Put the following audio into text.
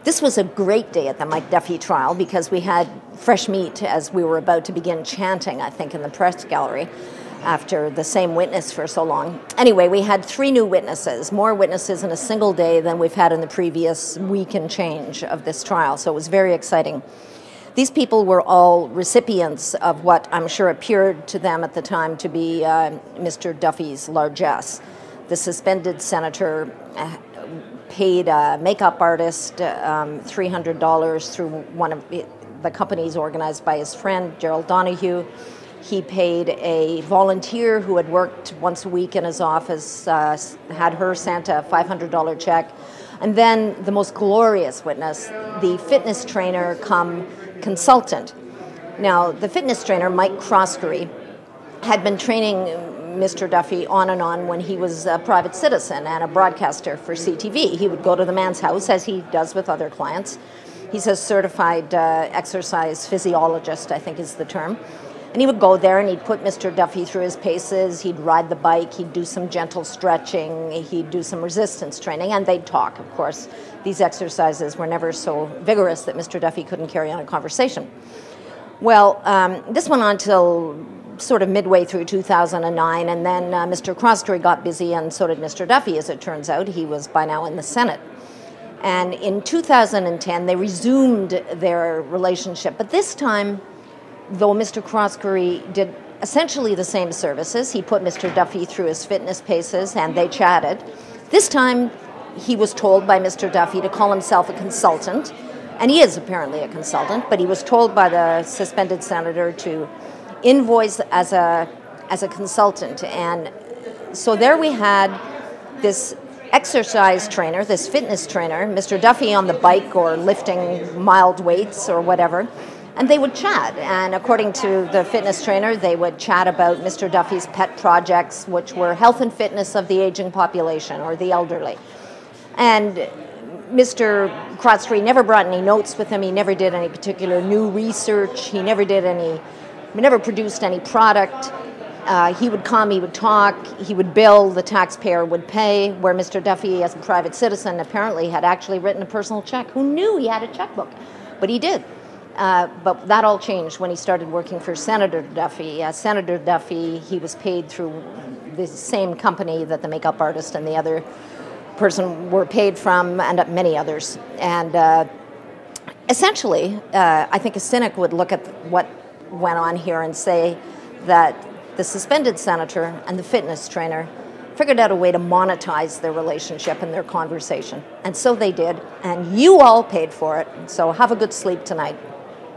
This was a great day at the Mike Duffy trial because we had fresh meat as we were about to begin chanting, I think, in the press gallery after the same witness for so long. Anyway, we had 3 new witnesses, more witnesses in a single day than we've had in the previous week and change of this trial, so it was very exciting. These people were all recipients of what I'm sure appeared to them at the time to be Mr. Duffy's largesse. The suspended senator paid a makeup artist $300 through one of the companies organized by his friend, Gerald Donahue. He paid a volunteer who had worked once a week in his office, had her sent a $500 check. And then the most glorious witness, the fitness trainer come consultant. Now, the fitness trainer, Mike Croskery, had been training Mr. Duffy on and on when he was a private citizen and a broadcaster for CTV. He would go to the man's house, as he does with other clients. He's a certified exercise physiologist, I think is the term. And he would go there and he'd put Mr. Duffy through his paces, he'd ride the bike, he'd do some gentle stretching, he'd do some resistance training, and they'd talk, of course. These exercises were never so vigorous that Mr. Duffy couldn't carry on a conversation. Well, this went on till sort of midway through 2009, and then Mr. Croskery got busy, and so did Mr. Duffy, as it turns out. He was by now in the Senate. And in 2010, they resumed their relationship, but this time, though Mr. Croskery did essentially the same services, he put Mr. Duffy through his fitness paces, and they chatted. This time, he was told by Mr. Duffy to call himself a consultant, and he is apparently a consultant, but he was told by the suspended senator to invoice as a consultant. And so there we had this exercise trainer, this fitness trainer, Mr. Duffy on the bike or lifting mild weights or whatever, and they would chat. And according to the fitness trainer, they would chat about Mr. Duffy's pet projects, which were health and fitness of the aging population or the elderly. And Mr. Croskery never brought any notes with him. He never did any particular new research. He never produced any product. He would come, he would talk, he would bill, the taxpayer would pay, where Mr. Duffy, as a private citizen, apparently had actually written a personal check. Who knew he had a checkbook? But he did. But that all changed when he started working for Senator Duffy. Senator Duffy, he was paid through the same company that the makeup artist and the other person were paid from, and many others. And essentially, I think a cynic would look at what went on here and say that the suspended senator and the fitness trainer figured out a way to monetize their relationship and their conversation. And so they did, and you all paid for it. So have a good sleep tonight.